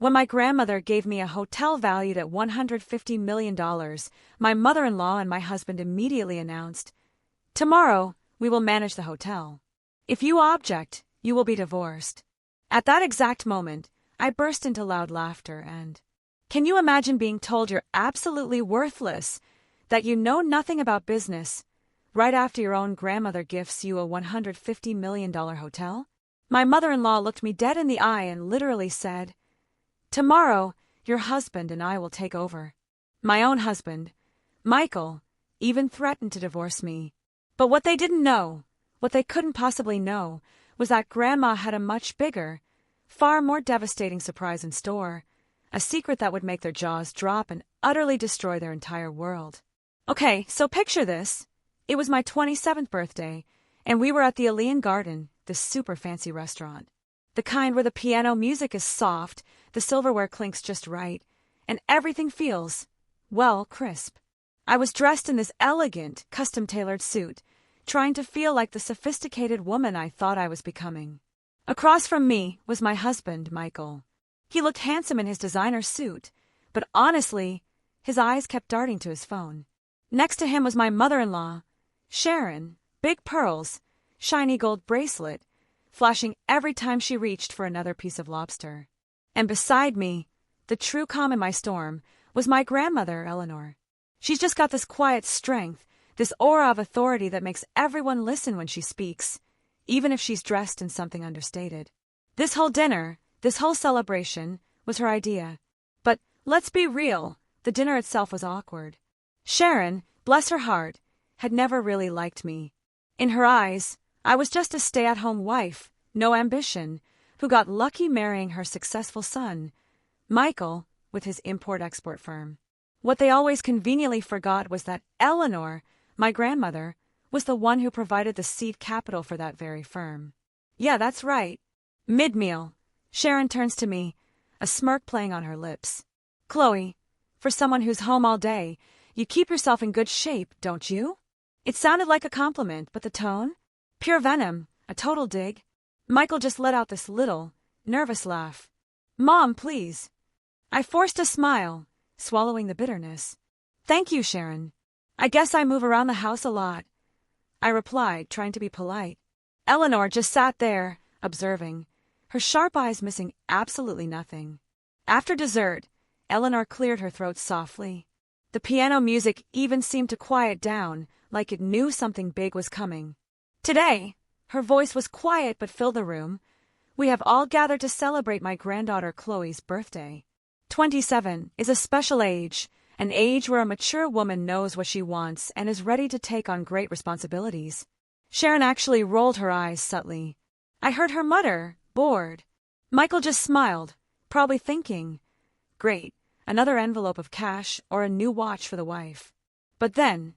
When my grandmother gave me a hotel valued at $150 million, my mother-in-law and my husband immediately announced, "Tomorrow, we will manage the hotel. If you object, you will be divorced." At that exact moment, I burst into loud laughter and, can you imagine being told you're absolutely worthless, that you know nothing about business, right after your own grandmother gifts you a $150 million hotel? My mother-in-law looked me dead in the eye and literally said, "Tomorrow, your husband and I will take over." My own husband, Michael, even threatened to divorce me. But what they didn't know, what they couldn't possibly know, was that Grandma had a much bigger, far more devastating surprise in store, a secret that would make their jaws drop and utterly destroy their entire world. Okay, so picture this. It was my 27th birthday, and we were at the Alean Garden, this super fancy restaurant. The kind where the piano music is soft, the silverware clinks just right, and everything feels, well, crisp. I was dressed in this elegant, custom-tailored suit, trying to feel like the sophisticated woman I thought I was becoming. Across from me was my husband, Michael. He looked handsome in his designer suit, but honestly, his eyes kept darting to his phone. Next to him was my mother-in-law, Sharon, big pearls, shiny gold bracelet, flashing every time she reached for another piece of lobster. And beside me, the true calm in my storm, was my grandmother, Eleanor. She's just got this quiet strength, this aura of authority that makes everyone listen when she speaks, even if she's dressed in something understated. This whole dinner, this whole celebration, was her idea. But let's be real, the dinner itself was awkward. Sharon, bless her heart, had never really liked me. In her eyes, I was just a stay-at-home wife, no ambition, who got lucky marrying her successful son, Michael, with his import-export firm. What they always conveniently forgot was that Eleanor, my grandmother, was the one who provided the seed capital for that very firm. Yeah, that's right. Mid-meal, Sharon turns to me, a smirk playing on her lips. "Chloe, for someone who's home all day, you keep yourself in good shape, don't you?" It sounded like a compliment, but the tone? Pure venom, a total dig. Michael just let out this little, nervous laugh. "Mom, please." I forced a smile, swallowing the bitterness. "Thank you, Sharon. I guess I move around the house a lot," I replied, trying to be polite. Eleanor just sat there, observing, her sharp eyes missing absolutely nothing. After dessert, Eleanor cleared her throat softly. The piano music even seemed to quiet down, like it knew something big was coming. "Today," her voice was quiet but filled the room, "we have all gathered to celebrate my granddaughter Chloe's birthday. 27 is a special age, an age where a mature woman knows what she wants and is ready to take on great responsibilities." Sharon actually rolled her eyes subtly. I heard her mutter, bored. Michael just smiled, probably thinking, great, another envelope of cash or a new watch for the wife. But then,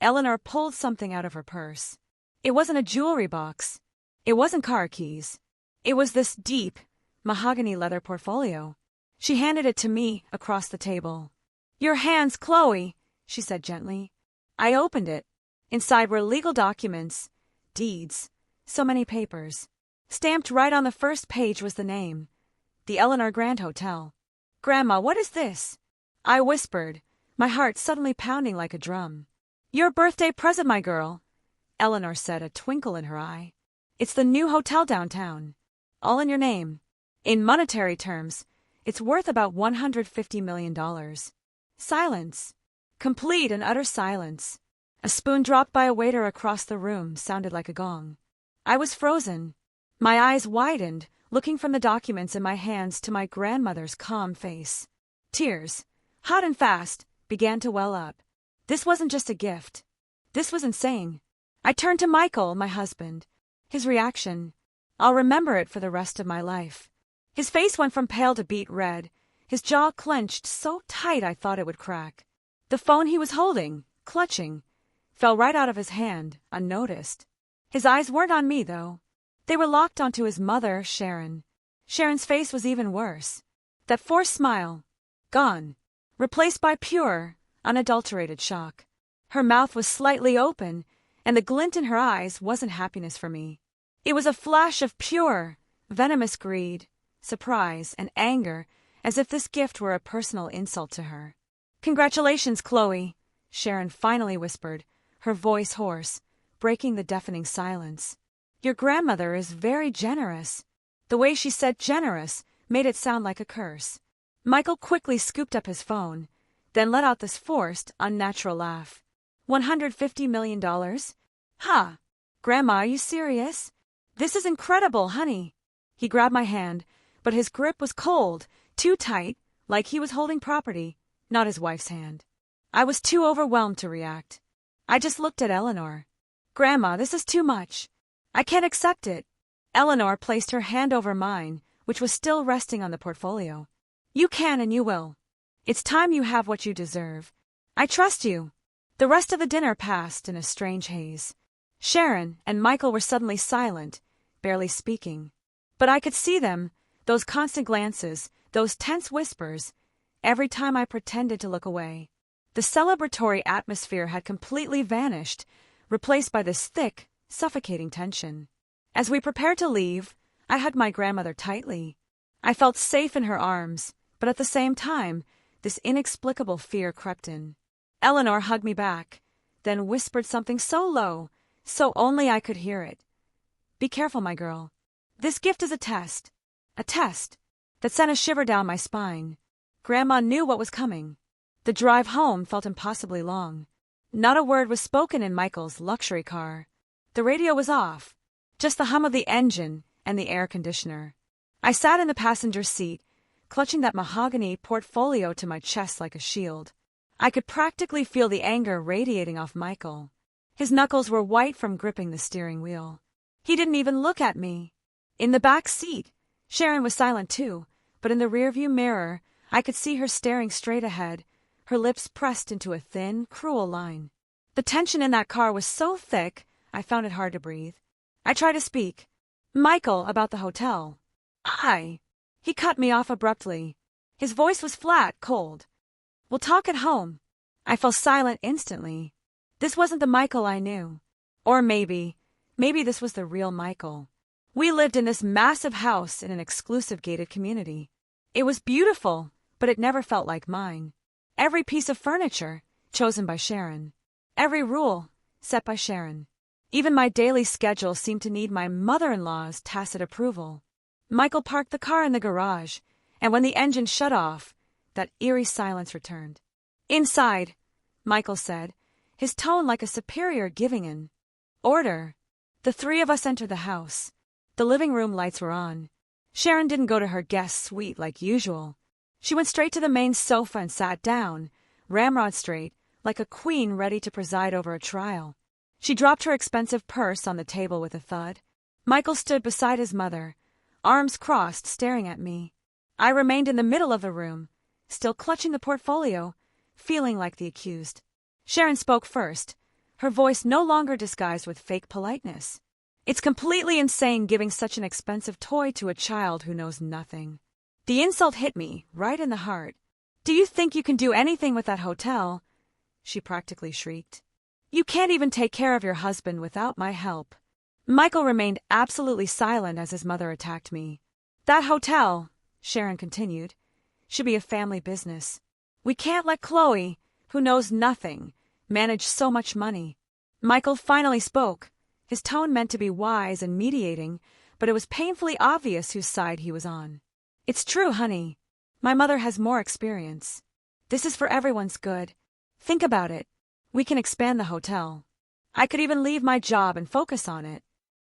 Eleanor pulled something out of her purse. It wasn't a jewelry box. It wasn't car keys. It was this deep, mahogany leather portfolio. She handed it to me across the table. "Your hands, Chloe," she said gently. I opened it. Inside were legal documents, deeds, so many papers. Stamped right on the first page was the name, the Eleanor Grand Hotel. "Grandma, what is this?" I whispered, my heart suddenly pounding like a drum. "Your birthday present, my girl," Eleanor said, a twinkle in her eye. "It's the new hotel downtown. All in your name. In monetary terms, it's worth about $150 million. Silence. Complete and utter silence. A spoon dropped by a waiter across the room sounded like a gong. I was frozen. My eyes widened, looking from the documents in my hands to my grandmother's calm face. Tears, hot and fast, began to well up. This wasn't just a gift. This was insane. I turned to Michael, my husband. His reaction, I'll remember it for the rest of my life. His face went from pale to beet red, his jaw clenched so tight I thought it would crack. The phone he was holding, clutching, fell right out of his hand, unnoticed. His eyes weren't on me, though. They were locked onto his mother, Sharon. Sharon's face was even worse. That forced smile, gone, replaced by pure, unadulterated shock. Her mouth was slightly open, and the glint in her eyes wasn't happiness for me. It was a flash of pure, venomous greed, surprise, and anger as if this gift were a personal insult to her. "Congratulations, Chloe," Sharon finally whispered, her voice hoarse, breaking the deafening silence. "Your grandmother is very generous." The way she said generous made it sound like a curse. Michael quickly scooped up his phone, then let out this forced, unnatural laugh. $150 million? Ha! Grandma, are you serious? This is incredible, honey. He grabbed my hand, but his grip was cold, too tight, like he was holding property, not his wife's hand. I was too overwhelmed to react. I just looked at Eleanor. "Grandma, this is too much. I can't accept it." Eleanor placed her hand over mine, which was still resting on the portfolio. "You can and you will. It's time you have what you deserve. I trust you." The rest of the dinner passed in a strange haze. Sharon and Michael were suddenly silent, barely speaking. But I could see them, those constant glances, those tense whispers, every time I pretended to look away. The celebratory atmosphere had completely vanished, replaced by this thick, suffocating tension. As we prepared to leave, I hugged my grandmother tightly. I felt safe in her arms, but at the same time, this inexplicable fear crept in. Eleanor hugged me back, then whispered something so low, so only I could hear it. "Be careful, my girl. This gift is a test. A test that sent a shiver down my spine. Grandma knew what was coming. The drive home felt impossibly long. Not a word was spoken in Michael's luxury car. The radio was off, just the hum of the engine and the air conditioner. I sat in the passenger seat, clutching that mahogany portfolio to my chest like a shield. I could practically feel the anger radiating off Michael. His knuckles were white from gripping the steering wheel. He didn't even look at me. In the back seat, Sharon was silent too, but in the rearview mirror, I could see her staring straight ahead, her lips pressed into a thin, cruel line. The tension in that car was so thick, I found it hard to breathe. I tried to speak. "Michael, about the hotel." He cut me off abruptly. His voice was flat, cold. "We'll talk at home." I fell silent instantly. This wasn't the Michael I knew. Or maybe this was the real Michael. We lived in this massive house in an exclusive gated community. It was beautiful, but it never felt like mine. Every piece of furniture, chosen by Sharon. Every rule, set by Sharon. Even my daily schedule seemed to need my mother-in-law's tacit approval. Michael parked the car in the garage, and when the engine shut off, that eerie silence returned. "Inside," Michael said, his tone like a superior giving an order. The three of us entered the house. The living room lights were on. Sharon didn't go to her guest suite like usual. She went straight to the main sofa and sat down, ramrod straight, like a queen ready to preside over a trial. She dropped her expensive purse on the table with a thud. Michael stood beside his mother, arms crossed, staring at me. I remained in the middle of the room, still clutching the portfolio, feeling like the accused. Sharon spoke first, her voice no longer disguised with fake politeness. "It's completely insane giving such an expensive toy to a child who knows nothing." The insult hit me, right in the heart. "Do you think you can do anything with that hotel?" she practically shrieked. "You can't even take care of your husband without my help." Michael remained absolutely silent as his mother attacked me. "That hotel," Sharon continued, "should be a family business. We can't let Chloe, who knows nothing, manage so much money." Michael finally spoke, his tone meant to be wise and mediating, but it was painfully obvious whose side he was on. "It's true, honey. My mother has more experience. This is for everyone's good. Think about it. We can expand the hotel. I could even leave my job and focus on it."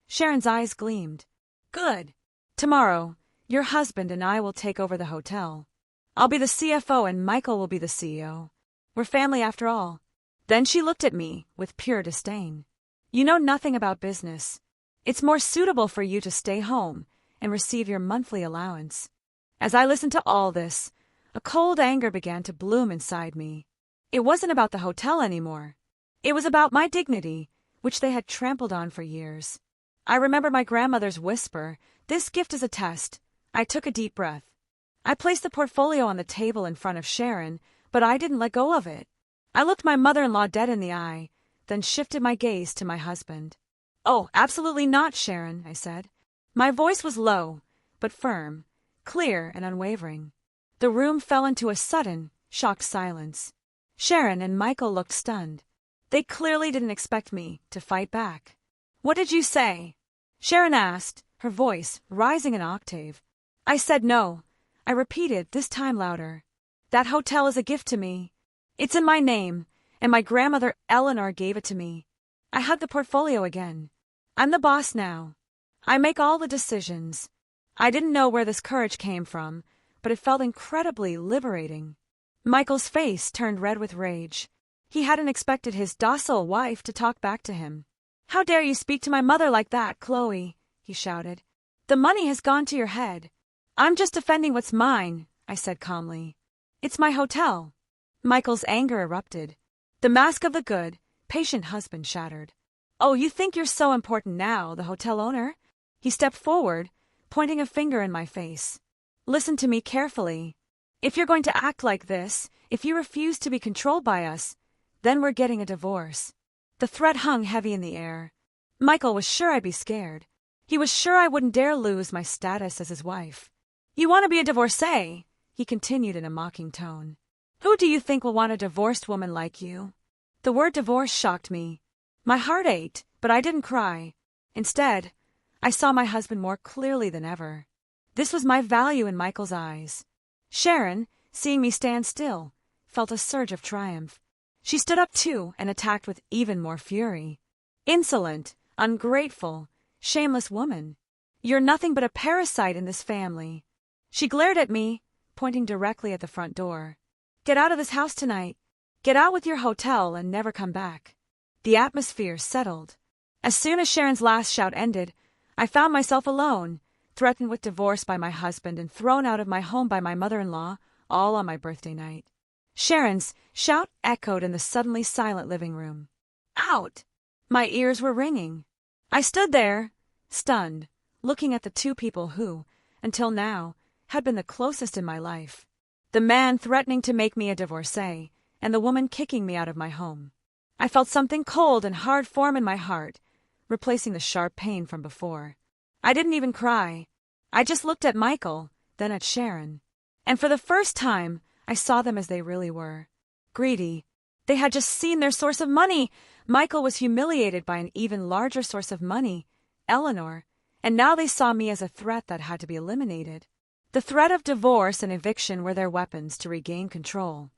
Sharon's eyes gleamed. "Good. Tomorrow, your husband and I will take over the hotel. I'll be the CFO and Michael will be the CEO. We're family after all." Then she looked at me with pure disdain. "You know nothing about business. It's more suitable for you to stay home and receive your monthly allowance." As I listened to all this, a cold anger began to bloom inside me. It wasn't about the hotel anymore. It was about my dignity, which they had trampled on for years. I remember my grandmother's whisper, "This gift is a test." I took a deep breath. I placed the portfolio on the table in front of Sharon, but I didn't let go of it. I looked my mother-in-law dead in the eye, then shifted my gaze to my husband. "Oh, absolutely not, Sharon," I said. My voice was low, but firm, clear and unwavering. The room fell into a sudden, shocked silence. Sharon and Michael looked stunned. They clearly didn't expect me to fight back. "What did you say?" Sharon asked, her voice rising an octave. I said no. I repeated, this time louder. "That hotel is a gift to me. It's in my name, and my grandmother Eleanor gave it to me." I hugged the portfolio again. "I'm the boss now. I make all the decisions." I didn't know where this courage came from, but it felt incredibly liberating. Michael's face turned red with rage. He hadn't expected his docile wife to talk back to him. "How dare you speak to my mother like that, Chloe?" he shouted. "The money has gone to your head." "I'm just defending what's mine," I said calmly. "It's my hotel." Michael's anger erupted. The mask of the good, patient husband shattered. "Oh, you think you're so important now, the hotel owner?" He stepped forward, pointing a finger in my face. "Listen to me carefully. If you're going to act like this, if you refuse to be controlled by us, then we're getting a divorce." The threat hung heavy in the air. Michael was sure I'd be scared. He was sure I wouldn't dare lose my status as his wife. "You want to be a divorcee?" he continued in a mocking tone. "Who do you think will want a divorced woman like you?" The word divorce shocked me. My heart ached, but I didn't cry. Instead, I saw my husband more clearly than ever. This was my value in Michael's eyes. Sharon, seeing me stand still, felt a surge of triumph. She stood up too and attacked with even more fury. "Insolent, ungrateful, shameless woman. You're nothing but a parasite in this family." She glared at me, pointing directly at the front door. "Get out of this house tonight. Get out with your hotel and never come back." The atmosphere settled. As soon as Sharon's last shout ended, I found myself alone, threatened with divorce by my husband and thrown out of my home by my mother-in-law, all on my birthday night. Sharon's shout echoed in the suddenly silent living room. "Out!" My ears were ringing. I stood there, stunned, looking at the two people who, until now, had been the closest in my life. The man threatening to make me a divorcee, and the woman kicking me out of my home. I felt something cold and hard form in my heart, replacing the sharp pain from before. I didn't even cry. I just looked at Michael, then at Sharon. And for the first time, I saw them as they really were. Greedy. They had just seen their source of money. Michael was humiliated by an even larger source of money, Eleanor, and now they saw me as a threat that had to be eliminated. The threat of divorce and eviction were their weapons to regain control.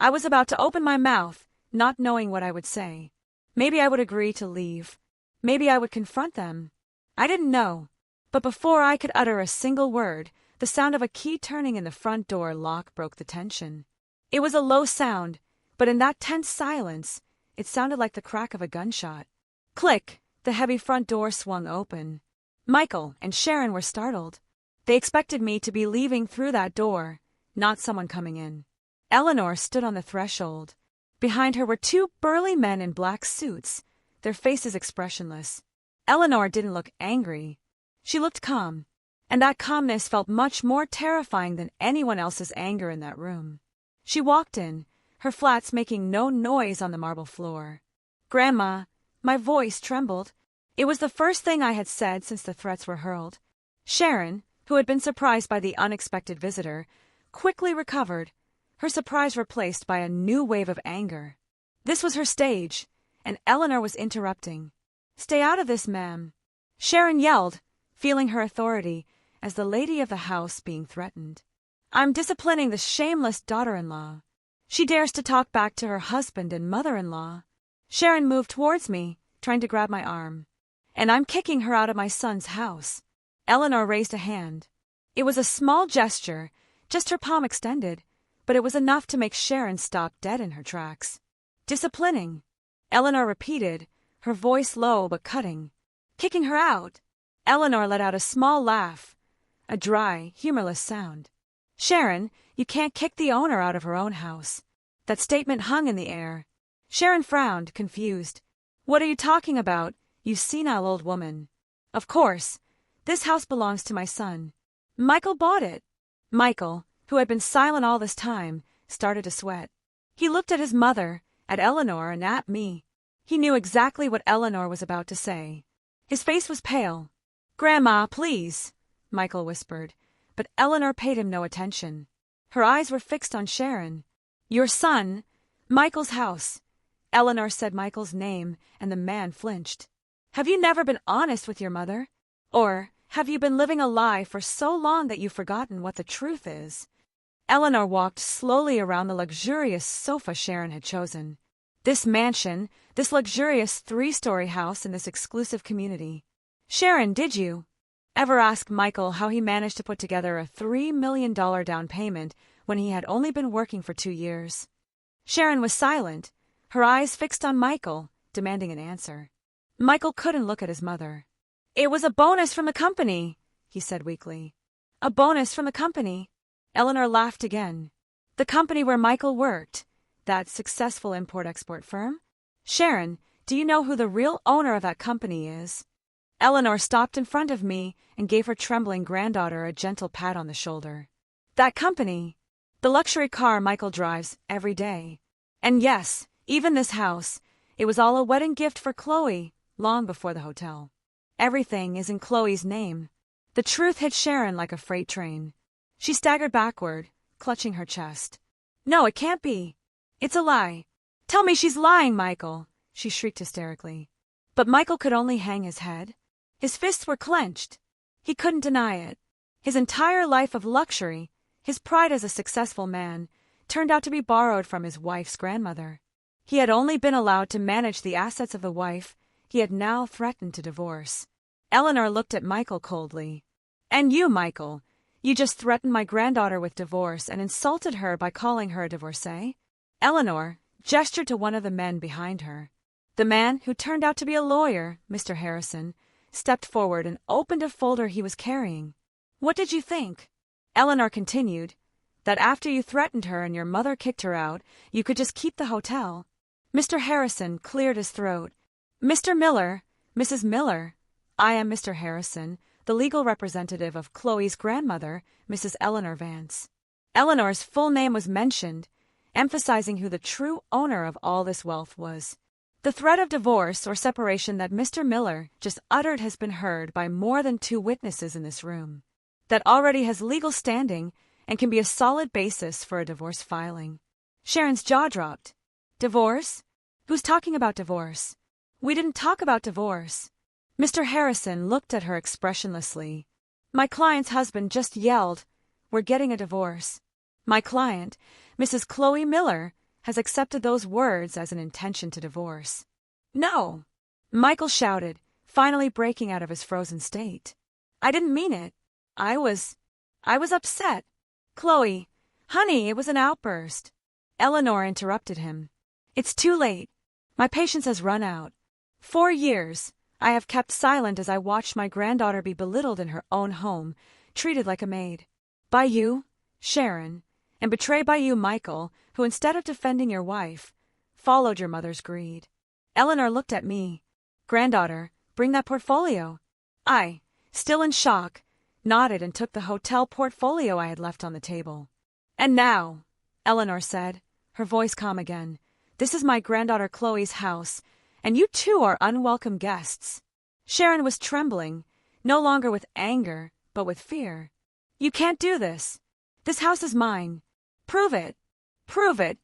I was about to open my mouth, not knowing what I would say. Maybe I would agree to leave. Maybe I would confront them. I didn't know. But before I could utter a single word, the sound of a key turning in the front door lock broke the tension. It was a low sound, but in that tense silence, it sounded like the crack of a gunshot. Click! The heavy front door swung open. Michael and Sharon were startled. They expected me to be leaving through that door, not someone coming in. Eleanor stood on the threshold. Behind her were two burly men in black suits, their faces expressionless. Eleanor didn't look angry. She looked calm, and that calmness felt much more terrifying than anyone else's anger in that room. She walked in, her flats making no noise on the marble floor. "Grandma," my voice trembled. It was the first thing I had said since the threats were hurled. Sharon, who had been surprised by the unexpected visitor, quickly recovered, her surprise replaced by a new wave of anger. This was her stage, and Eleanor was interrupting. "Stay out of this, ma'am," Sharon yelled, feeling her authority as the lady of the house being threatened. "I'm disciplining the shameless daughter-in-law. She dares to talk back to her husband and mother-in-law." Sharon moved towards me, trying to grab my arm. "And I'm kicking her out of my son's house." Eleanor raised a hand. It was a small gesture, just her palm extended, but it was enough to make Sharon stop dead in her tracks. "Disciplining," Eleanor repeated, her voice low but cutting. "Kicking her out." Eleanor let out a small laugh, a dry, humorless sound. "Sharon, you can't kick the owner out of her own house." That statement hung in the air. Sharon frowned, confused. "What are you talking about, you senile old woman?" "Of course. This house belongs to my son. Michael bought it." Michael, who had been silent all this time, started to sweat. He looked at his mother, at Eleanor, and at me. He knew exactly what Eleanor was about to say. His face was pale. "Grandma, please," Michael whispered, but Eleanor paid him no attention. Her eyes were fixed on Sharon. Your son, Michael's house. Eleanor said Michael's name, and the man flinched. Have you never been honest with your mother? Or have you been living a lie for so long that you've forgotten what the truth is? Eleanor walked slowly around the luxurious sofa Sharon had chosen. This mansion, this luxurious 3-story house in this exclusive community. Sharon, did you ever ask Michael how he managed to put together a $3 million down payment when he had only been working for 2 years? Sharon was silent, her eyes fixed on Michael, demanding an answer. Michael couldn't look at his mother. It was a bonus from the company, he said weakly. A bonus from the company? Eleanor laughed again. The company where Michael worked, that successful import-export firm? Sharon, do you know who the real owner of that company is? Eleanor stopped in front of me and gave her trembling granddaughter a gentle pat on the shoulder. That company? The luxury car Michael drives every day. And yes, even this house, it was all a wedding gift for Chloe, long before the hotel. Everything is in Chloe's name. The truth hit Sharon like a freight train. She staggered backward, clutching her chest. No, it can't be. It's a lie. Tell me she's lying, Michael, she shrieked hysterically. But Michael could only hang his head. His fists were clenched. He couldn't deny it. His entire life of luxury, his pride as a successful man, turned out to be borrowed from his wife's grandmother. He had only been allowed to manage the assets of the wife he had now threatened to divorce. Eleanor looked at Michael coldly. And you, Michael, you just threatened my granddaughter with divorce and insulted her by calling her a divorcee? Eleanor gestured to one of the men behind her. The man, who turned out to be a lawyer, Mr. Harrison, stepped forward and opened a folder he was carrying. What did you think? Eleanor continued, that after you threatened her and your mother kicked her out, you could just keep the hotel. Mr. Harrison cleared his throat. Mr. Miller, Mrs. Miller, I am Mr. Harrison, the legal representative of Chloe's grandmother, Mrs. Eleanor Vance. Eleanor's full name was mentioned, emphasizing who the true owner of all this wealth was. The threat of divorce or separation that Mr. Miller just uttered has been heard by more than 2 witnesses in this room. That already has legal standing and can be a solid basis for a divorce filing. Sharon's jaw dropped. Divorce? Who's talking about divorce? We didn't talk about divorce. Mr. Harrison looked at her expressionlessly. My client's husband just yelled, "We're getting a divorce." My client, Mrs. Chloe Miller, has accepted those words as an intention to divorce. No! Michael shouted, finally breaking out of his frozen state. I didn't mean it. I was upset. Chloe, honey, it was an outburst. Eleanor interrupted him. It's too late. My patience has run out. 4 years, I have kept silent as I watched my granddaughter be belittled in her own home, treated like a maid. By you, Sharon, and betrayed by you, Michael, who instead of defending your wife, followed your mother's greed. Eleanor looked at me. Granddaughter, bring that portfolio. I, still in shock, nodded and took the hotel portfolio I had left on the table. And now, Eleanor said, her voice calm again, this is my granddaughter Chloe's house, and you too are unwelcome guests. Sharon was trembling, no longer with anger, but with fear. You can't do this. This house is mine. Prove it. Prove it,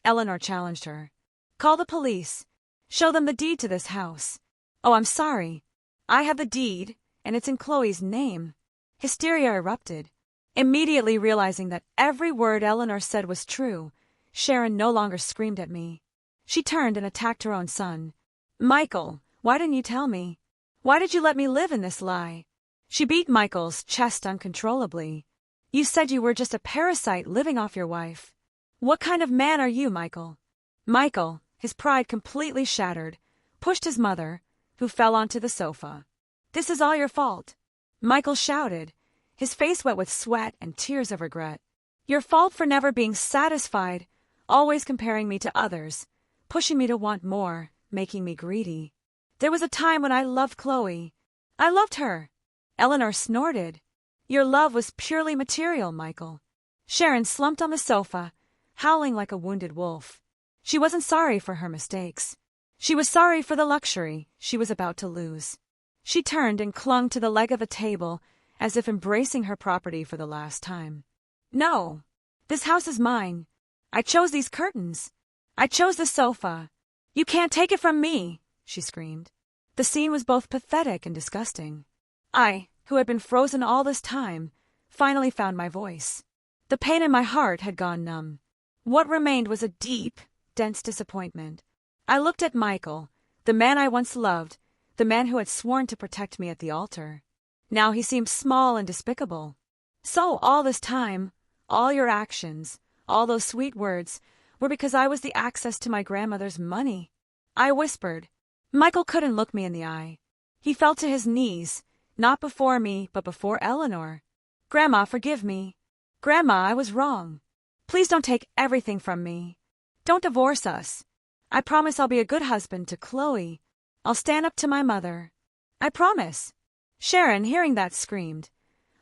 Eleanor challenged her. Call the police. Show them the deed to this house. Oh, I'm sorry. I have the deed, and it's in Chloe's name. Hysteria erupted. Immediately realizing that every word Eleanor said was true, Sharon no longer screamed at me. She turned and attacked her own son. Michael, why didn't you tell me? Why did you let me live in this lie? She beat Michael's chest uncontrollably. You said you were just a parasite living off your wife. What kind of man are you, Michael? Michael, his pride completely shattered, pushed his mother, who fell onto the sofa. This is all your fault. Michael shouted, his face wet with sweat and tears of regret. Your fault for never being satisfied, always comparing me to others, pushing me to want more, making me greedy. There was a time when I loved Chloe. I loved her. Eleanor snorted. Your love was purely material, Michael. Sharon slumped on the sofa, howling like a wounded wolf. She wasn't sorry for her mistakes. She was sorry for the luxury she was about to lose. She turned and clung to the leg of a table, as if embracing her property for the last time. No, This house is mine. I chose these curtains. I chose the sofa. You can't take it from me, she screamed. The scene was both pathetic and disgusting. I, who had been frozen all this time, finally found my voice. The pain in my heart had gone numb. What remained was a deep, dense disappointment. I looked at Michael, the man I once loved, the man who had sworn to protect me at the altar. Now he seemed small and despicable. So all this time, all your actions, all those sweet words, were because I was the access to my grandmother's money. I whispered. Michael couldn't look me in the eye. He fell to his knees, not before me, but before Eleanor. Grandma, forgive me. Grandma, I was wrong. Please don't take everything from me. Don't divorce us. I promise I'll be a good husband to Chloe. I'll stand up to my mother. I promise. Sharon, hearing that, screamed.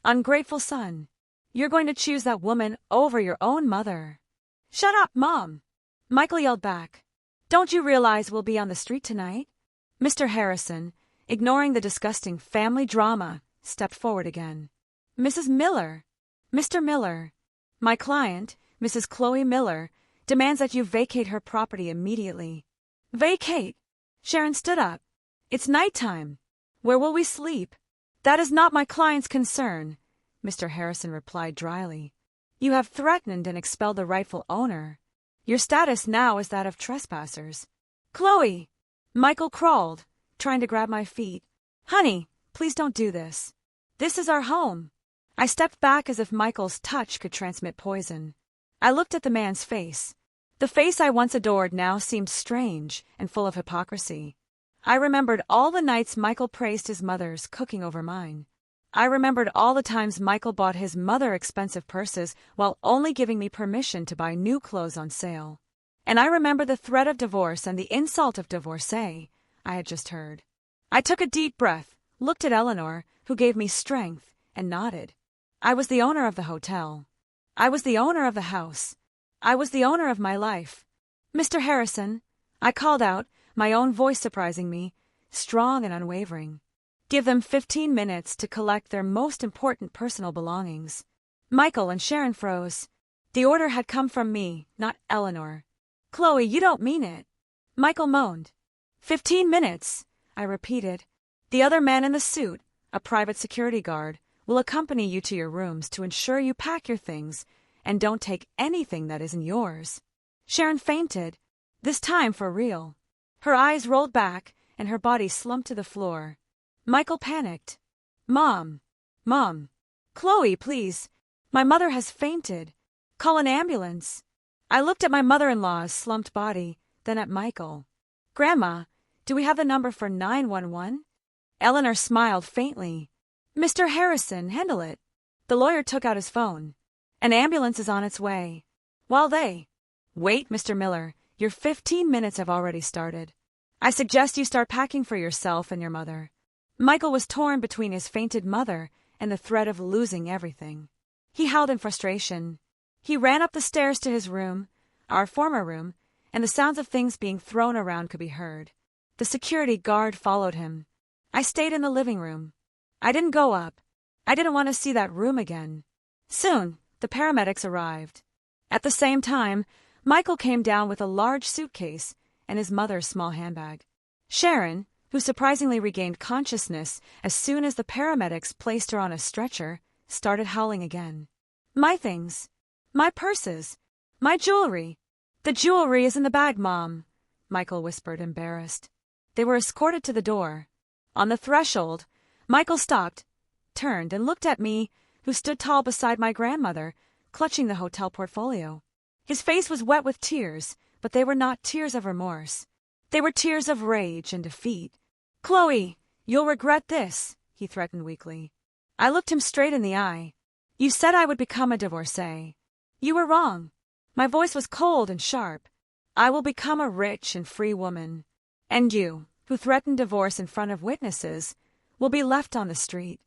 Ungrateful son. You're going to choose that woman over your own mother. Shut up, Mom. Michael yelled back. Don't you realize we'll be on the street tonight? Mr. Harrison, ignoring the disgusting family drama, stepped forward again. Mrs. Miller. Mr. Miller. My client, Mrs. Chloe Miller, demands that you vacate her property immediately. Vacate? Sharon stood up. It's nighttime. Where will we sleep? That is not my client's concern, Mr. Harrison replied dryly. You have threatened and expelled the rightful owner. Your status now is that of trespassers. Chloe! Michael crawled, trying to grab my feet. Honey, please don't do this. This is our home. I stepped back as if Michael's touch could transmit poison. I looked at the man's face. The face I once adored now seemed strange and full of hypocrisy. I remembered all the nights Michael praised his mother's cooking over mine. I remembered all the times Michael bought his mother expensive purses while only giving me permission to buy new clothes on sale. And I remembered the threat of divorce and the insult of divorcee I had just heard. I took a deep breath, looked at Eleanor, who gave me strength, and nodded. I was the owner of the hotel. I was the owner of the house. I was the owner of my life. Mr. Harrison, I called out, my own voice surprising me, strong and unwavering. Give them 15 minutes to collect their most important personal belongings. Michael and Sharon froze. The order had come from me, not Eleanor. Chloe, you don't mean it. Michael moaned. 15 minutes, I repeated. The other man in the suit, a private security guard, will accompany you to your rooms to ensure you pack your things and don't take anything that isn't yours. Sharon fainted, this time for real. Her eyes rolled back and her body slumped to the floor. Michael panicked. Mom! Mom! Chloe, please! My mother has fainted. Call an ambulance. I looked at my mother-in-law's slumped body, then at Michael. Grandma, do we have the number for 911? Eleanor smiled faintly. Mr. Harrison, handle it. The lawyer took out his phone. An ambulance is on its way. While they... Wait, Mr. Miller, your 15 minutes have already started. I suggest you start packing for yourself and your mother. Michael was torn between his fainted mother and the threat of losing everything. He howled in frustration. He ran up the stairs to his room, our former room, and the sounds of things being thrown around could be heard. The security guard followed him. I stayed in the living room. I didn't go up. I didn't want to see that room again. Soon, the paramedics arrived. At the same time, Michael came down with a large suitcase and his mother's small handbag. Sharon, who surprisingly regained consciousness as soon as the paramedics placed her on a stretcher, started howling again. My things. My purses. My jewelry. The jewelry is in the bag, Mom, Michael whispered, embarrassed. They were escorted to the door. On the threshold, Michael stopped, turned, and looked at me, who stood tall beside my grandmother, clutching the hotel portfolio. His face was wet with tears, but they were not tears of remorse. They were tears of rage and defeat. Chloe, you'll regret this, he threatened weakly. I looked him straight in the eye. You said I would become a divorcee. You were wrong. My voice was cold and sharp. I will become a rich and free woman. And you, who threatened divorce in front of witnesses, will be left on the street.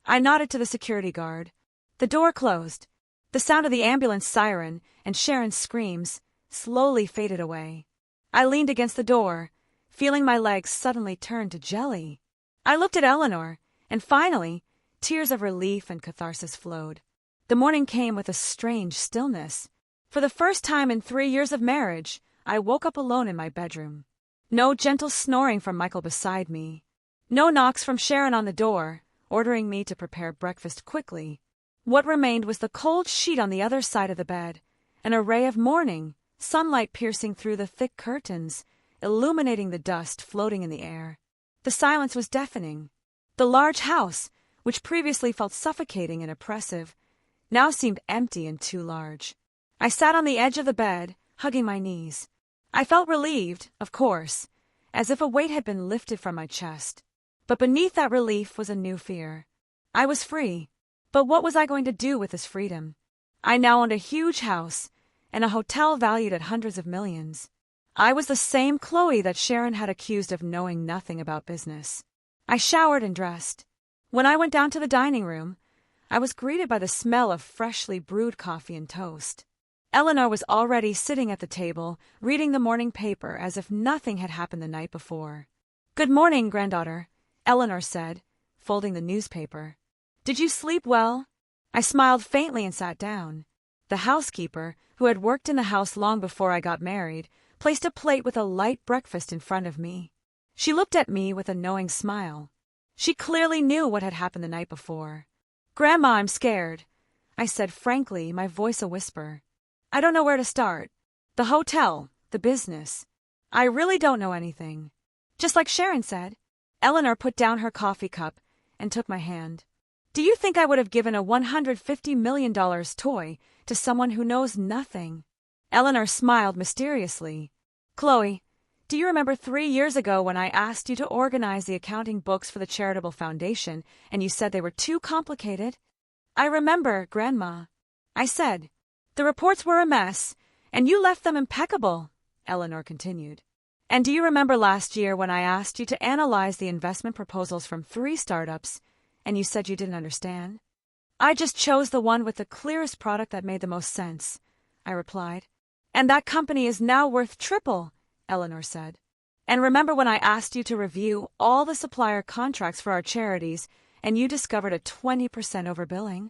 I nodded to the security guard. The door closed. The sound of the ambulance siren and Sharon's screams slowly faded away. I leaned against the door, feeling my legs suddenly turn to jelly. I looked at Eleanor, and finally, tears of relief and catharsis flowed. The morning came with a strange stillness. For the first time in 3 years of marriage, I woke up alone in my bedroom. No gentle snoring from Michael beside me. No knocks from Sharon on the door, ordering me to prepare breakfast quickly. What remained was the cold sheet on the other side of the bed, an array of morning, sunlight piercing through the thick curtains, illuminating the dust floating in the air. The silence was deafening. The large house, which previously felt suffocating and oppressive, now seemed empty and too large. I sat on the edge of the bed, hugging my knees. I felt relieved, of course, as if a weight had been lifted from my chest. But beneath that relief was a new fear. I was free, but what was I going to do with this freedom? I now owned a huge house and a hotel valued at hundreds of millions. I was the same Chloe that Sharon had accused of knowing nothing about business. I showered and dressed. When I went down to the dining room, I was greeted by the smell of freshly brewed coffee and toast. Eleanor was already sitting at the table, reading the morning paper as if nothing had happened the night before. "Good morning, granddaughter," Eleanor said, folding the newspaper. "Did you sleep well?" I smiled faintly and sat down. The housekeeper, who had worked in the house long before I got married, placed a plate with a light breakfast in front of me. She looked at me with a knowing smile. She clearly knew what had happened the night before. "Grandma, I'm scared," I said frankly, my voice a whisper. "I don't know where to start. The hotel, the business. I really don't know anything." Just like Sharon said. Eleanor put down her coffee cup and took my hand. "Do you think I would have given a $150 million toy to someone who knows nothing?" Eleanor smiled mysteriously. "Chloe, do you remember 3 years ago when I asked you to organize the accounting books for the charitable foundation and you said they were too complicated?" "I remember, Grandma," I said. "The reports were a mess, and you left them impeccable," Eleanor continued. "And do you remember last year when I asked you to analyze the investment proposals from 3 startups, and you said you didn't understand?" "I just chose the one with the clearest product that made the most sense," I replied. "And that company is now worth triple," Eleanor said. "And remember when I asked you to review all the supplier contracts for our charities, and you discovered a 20% overbilling?"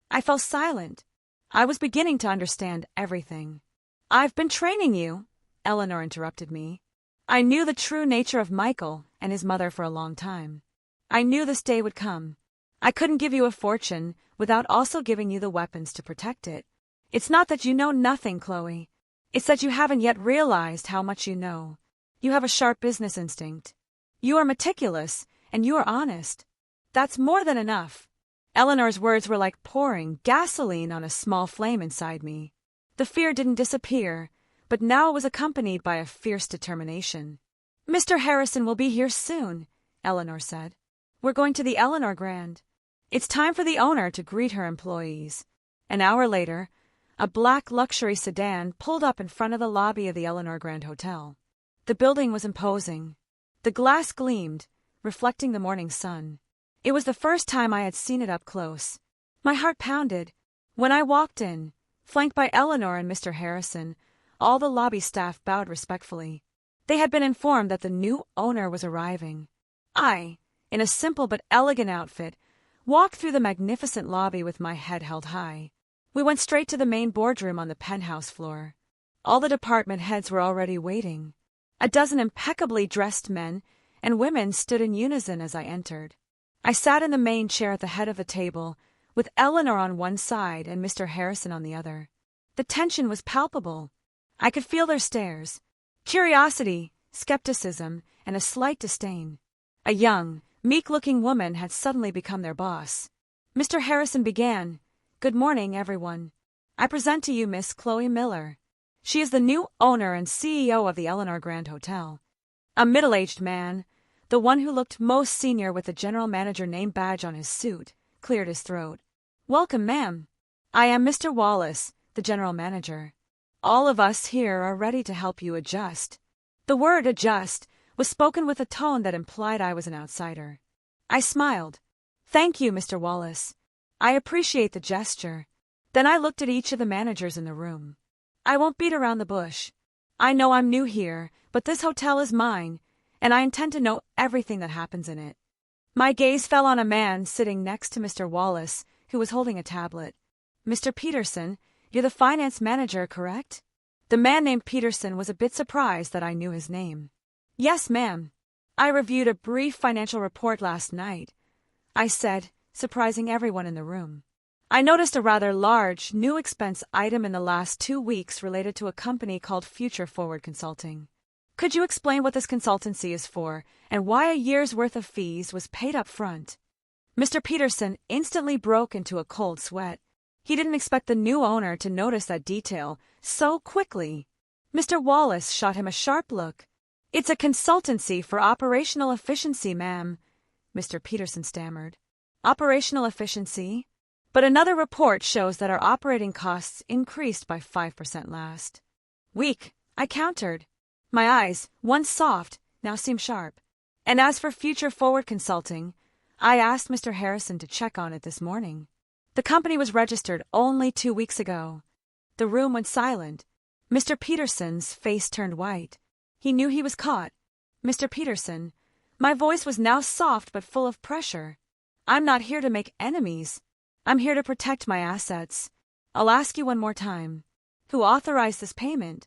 I fell silent. I was beginning to understand everything. "I've been training you," Eleanor interrupted me. "I knew the true nature of Michael and his mother for a long time. I knew this day would come. I couldn't give you a fortune without also giving you the weapons to protect it. It's not that you know nothing, Chloe. It's that you haven't yet realized how much you know. You have a sharp business instinct. You are meticulous, and you are honest. That's more than enough." Eleanor's words were like pouring gasoline on a small flame inside me. The fear didn't disappear, but now it was accompanied by a fierce determination. "Mr. Harrison will be here soon," Eleanor said. "We're going to the Eleanor Grand. It's time for the owner to greet her employees." An hour later, a black luxury sedan pulled up in front of the lobby of the Eleanor Grand Hotel. The building was imposing. The glass gleamed, reflecting the morning sun. It was the first time I had seen it up close. My heart pounded. When I walked in, flanked by Eleanor and Mr. Harrison, all the lobby staff bowed respectfully. They had been informed that the new owner was arriving. I, in a simple but elegant outfit, walked through the magnificent lobby with my head held high. We went straight to the main boardroom on the penthouse floor. All the department heads were already waiting. A dozen impeccably dressed men and women stood in unison as I entered. I sat in the main chair at the head of the table, with Eleanor on one side and Mr. Harrison on the other. The tension was palpable. I could feel their stares. Curiosity, skepticism, and a slight disdain. A young, meek-looking woman had suddenly become their boss. Mr. Harrison began, "Good morning, everyone. I present to you Miss Chloe Miller. She is the new owner and CEO of the Eleanor Grand Hotel." A middle-aged man, the one who looked most senior with the general manager name badge on his suit, cleared his throat. "Welcome, ma'am. I am Mr. Wallace, the general manager. All of us here are ready to help you adjust." The word adjust was spoken with a tone that implied I was an outsider. I smiled. "Thank you, Mr. Wallace. I appreciate the gesture." Then I looked at each of the managers in the room. "I won't beat around the bush. I know I'm new here, but this hotel is mine, and I intend to know everything that happens in it." My gaze fell on a man sitting next to Mr. Wallace, who was holding a tablet. Mr. Peterson, you're the finance manager, correct? The man named Peterson was a bit surprised that I knew his name. Yes, ma'am. I reviewed a brief financial report last night, I said, surprising everyone in the room. I noticed a rather large, new expense item in the last 2 weeks related to a company called Future Forward Consulting. Could you explain what this consultancy is for and why a year's worth of fees was paid up front? Mr. Peterson instantly broke into a cold sweat. He didn't expect the new owner to notice that detail so quickly. Mr. Wallace shot him a sharp look. It's a consultancy for operational efficiency, ma'am, Mr. Peterson stammered. Operational efficiency? But another report shows that our operating costs increased by 5% last week, I countered. My eyes, once soft, now seemed sharp. And as for Future Forward Consulting, I asked Mr. Harrison to check on it this morning. The company was registered only 2 weeks ago. The room went silent. Mr. Peterson's face turned white. He knew he was caught. Mr. Peterson, my voice was now soft but full of pressure. I'm not here to make enemies. I'm here to protect my assets. I'll ask you one more time. Who authorized this payment?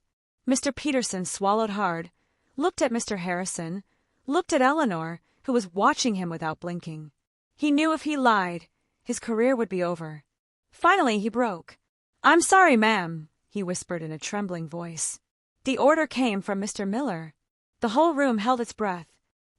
Mr. Peterson swallowed hard, looked at Mr. Harrison, looked at Eleanor, who was watching him without blinking. He knew if he lied, his career would be over. Finally, he broke. I'm sorry, ma'am, he whispered in a trembling voice. The order came from Mr. Miller. The whole room held its breath.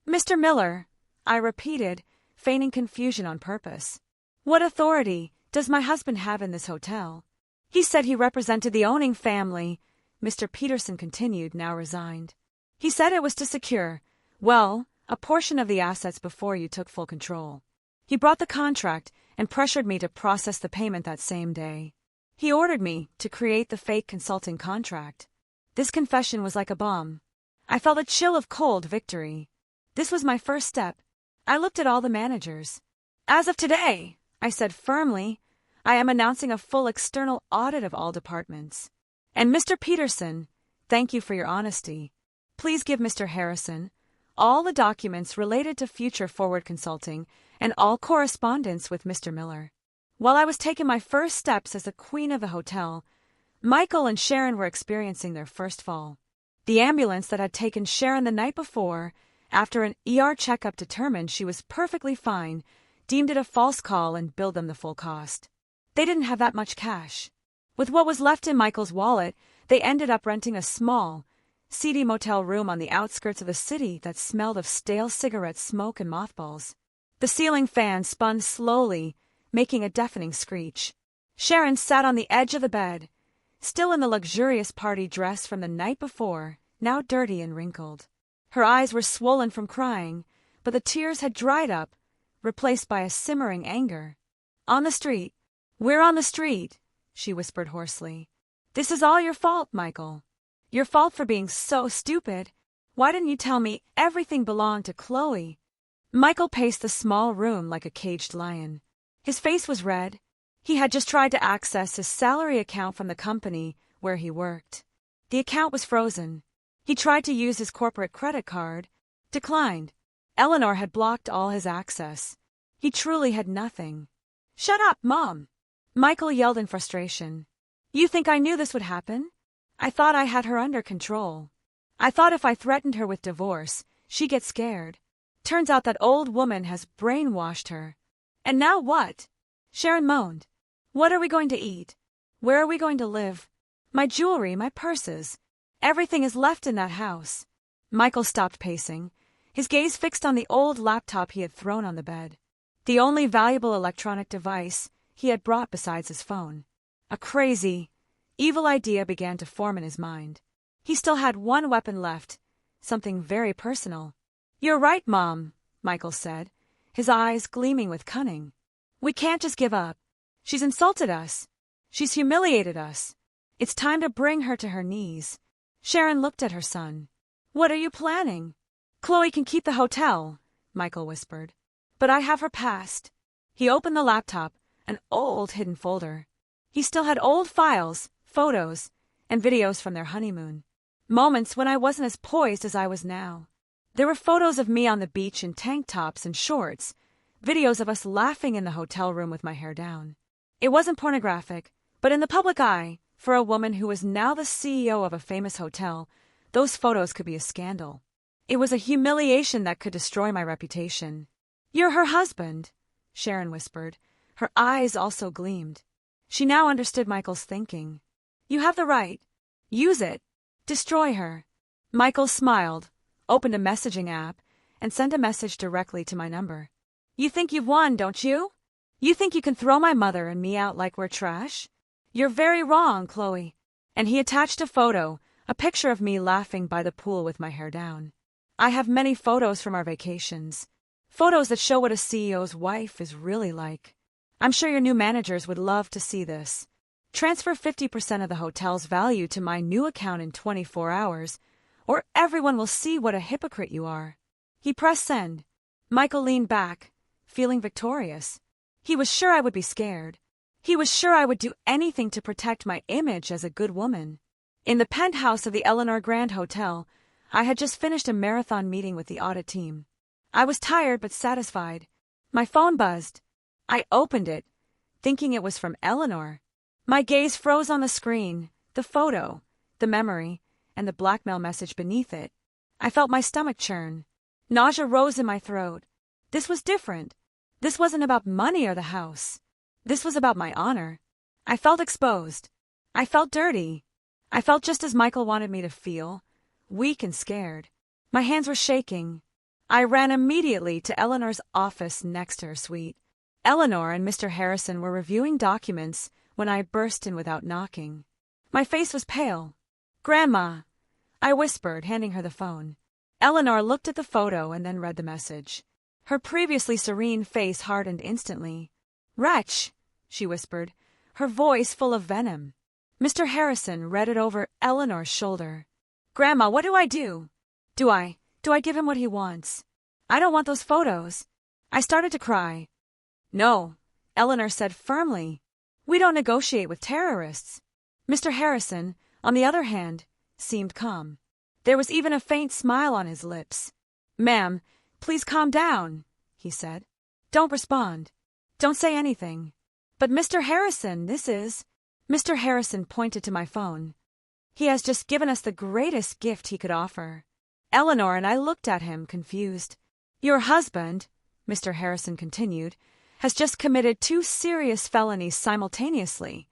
Mr. Miller, I repeated, feigning confusion on purpose. What authority does my husband have in this hotel? He said he represented the owning family, Mr. Peterson continued, now resigned. He said it was to secure, well, a portion of the assets before you took full control. He brought the contract and pressured me to process the payment that same day. He ordered me to create the fake consulting contract. This confession was like a bomb. I felt a chill of cold victory. This was my first step. I looked at all the managers. As of today, I said firmly, I am announcing a full external audit of all departments. And Mr. Peterson, thank you for your honesty. Please give Mr. Harrison all the documents related to Future Forward Consulting and all correspondence with Mr. Miller. While I was taking my first steps as the queen of the hotel, Michael and Sharon were experiencing their first fall. The ambulance that had taken Sharon the night before, after an ER checkup determined she was perfectly fine, deemed it a false call and billed them the full cost. They didn't have that much cash. With what was left in Michael's wallet, they ended up renting a small, seedy motel room on the outskirts of the city that smelled of stale cigarette smoke and mothballs. The ceiling fan spun slowly, making a deafening screech. Sharon sat on the edge of the bed, still in the luxurious party dress from the night before, now dirty and wrinkled. Her eyes were swollen from crying, but the tears had dried up, replaced by a simmering anger. On the street. We're on the street, she whispered hoarsely. This is all your fault, Michael. Your fault for being so stupid. Why didn't you tell me everything belonged to Chloe? Michael paced the small room like a caged lion. His face was red. He had just tried to access his salary account from the company where he worked. The account was frozen. He tried to use his corporate credit card. Declined. Eleanor had blocked all his access. He truly had nothing. Shut up, Mom! Michael yelled in frustration. You think I knew this would happen? I thought I had her under control. I thought if I threatened her with divorce, she'd get scared. Turns out that old woman has brainwashed her. And now what? Sharon moaned. What are we going to eat? Where are we going to live? My jewelry, my purses. Everything is left in that house. Michael stopped pacing, his gaze fixed on the old laptop he had thrown on the bed. The only valuable electronic device he had brought besides his phone. A crazy, evil idea began to form in his mind. He still had one weapon left, something very personal. You're right, Mom, Michael said, his eyes gleaming with cunning. We can't just give up. She's insulted us. She's humiliated us. It's time to bring her to her knees. Sharon looked at her son. What are you planning? Chloe can keep the hotel, Michael whispered. But I have her past. He opened the laptop, an old hidden folder. He still had old files, photos, and videos from their honeymoon. Moments when I wasn't as poised as I was now. There were photos of me on the beach in tank tops and shorts, videos of us laughing in the hotel room with my hair down. It wasn't pornographic, but in the public eye, for a woman who was now the CEO of a famous hotel, those photos could be a scandal. It was a humiliation that could destroy my reputation. "You're her husband," Sharon whispered. Her eyes also gleamed. She now understood Michael's thinking. "You have the right. Use it. Destroy her." Michael smiled, opened a messaging app, and sent a message directly to my number. "You think you've won, don't you? You think you can throw my mother and me out like we're trash? You're very wrong, Chloe." And he attached a photo, a picture of me laughing by the pool with my hair down. I have many photos from our vacations. Photos that show what a CEO's wife is really like. I'm sure your new managers would love to see this. Transfer 50% of the hotel's value to my new account in 24 hours, or everyone will see what a hypocrite you are. He pressed send. Michael leaned back, feeling victorious. He was sure I would be scared. He was sure I would do anything to protect my image as a good woman. In the penthouse of the Eleanor Grand Hotel, I had just finished a marathon meeting with the audit team. I was tired but satisfied. My phone buzzed. I opened it, thinking it was from Eleanor. My gaze froze on the screen, the photo, the memory, and the blackmail message beneath it. I felt my stomach churn. Nausea rose in my throat. This was different. This wasn't about money or the house. This was about my honor. I felt exposed. I felt dirty. I felt just as Michael wanted me to feel, weak and scared. My hands were shaking. I ran immediately to Eleanor's office next to her suite. Eleanor and Mr. Harrison were reviewing documents when I burst in without knocking. My face was pale. "Grandma," I whispered, handing her the phone. Eleanor looked at the photo and then read the message. Her previously serene face hardened instantly. "Wretch," she whispered, her voice full of venom. Mr. Harrison read it over Eleanor's shoulder. "Grandma, what do I do? Do I give him what he wants? I don't want those photos." I started to cry. "No," Eleanor said firmly. "We don't negotiate with terrorists." Mr. Harrison, on the other hand, seemed calm. There was even a faint smile on his lips. "Ma'am, please calm down," he said. "Don't respond. Don't say anything." "But Mr. Harrison, this is—" Mr. Harrison pointed to my phone. "He has just given us the greatest gift he could offer." Eleanor and I looked at him, confused. "Your husband," Mr. Harrison continued, "has just committed 2 serious felonies simultaneously: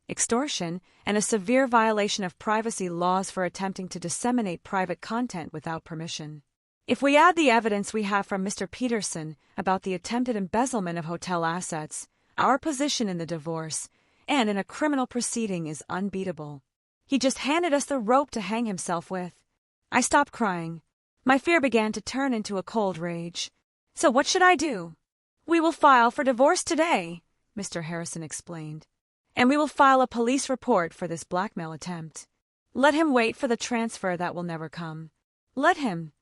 extortion and a severe violation of privacy laws for attempting to disseminate private content without permission. If we add the evidence we have from Mr. Peterson about the attempted embezzlement of hotel assets, our position in the divorce and in a criminal proceeding is unbeatable. He just handed us the rope to hang himself with." I stopped crying. My fear began to turn into a cold rage. "So what should I do?" "We will file for divorce today," Mr. Harrison explained. "And we will file a police report for this blackmail attempt. Let him wait for the transfer that will never come. Let him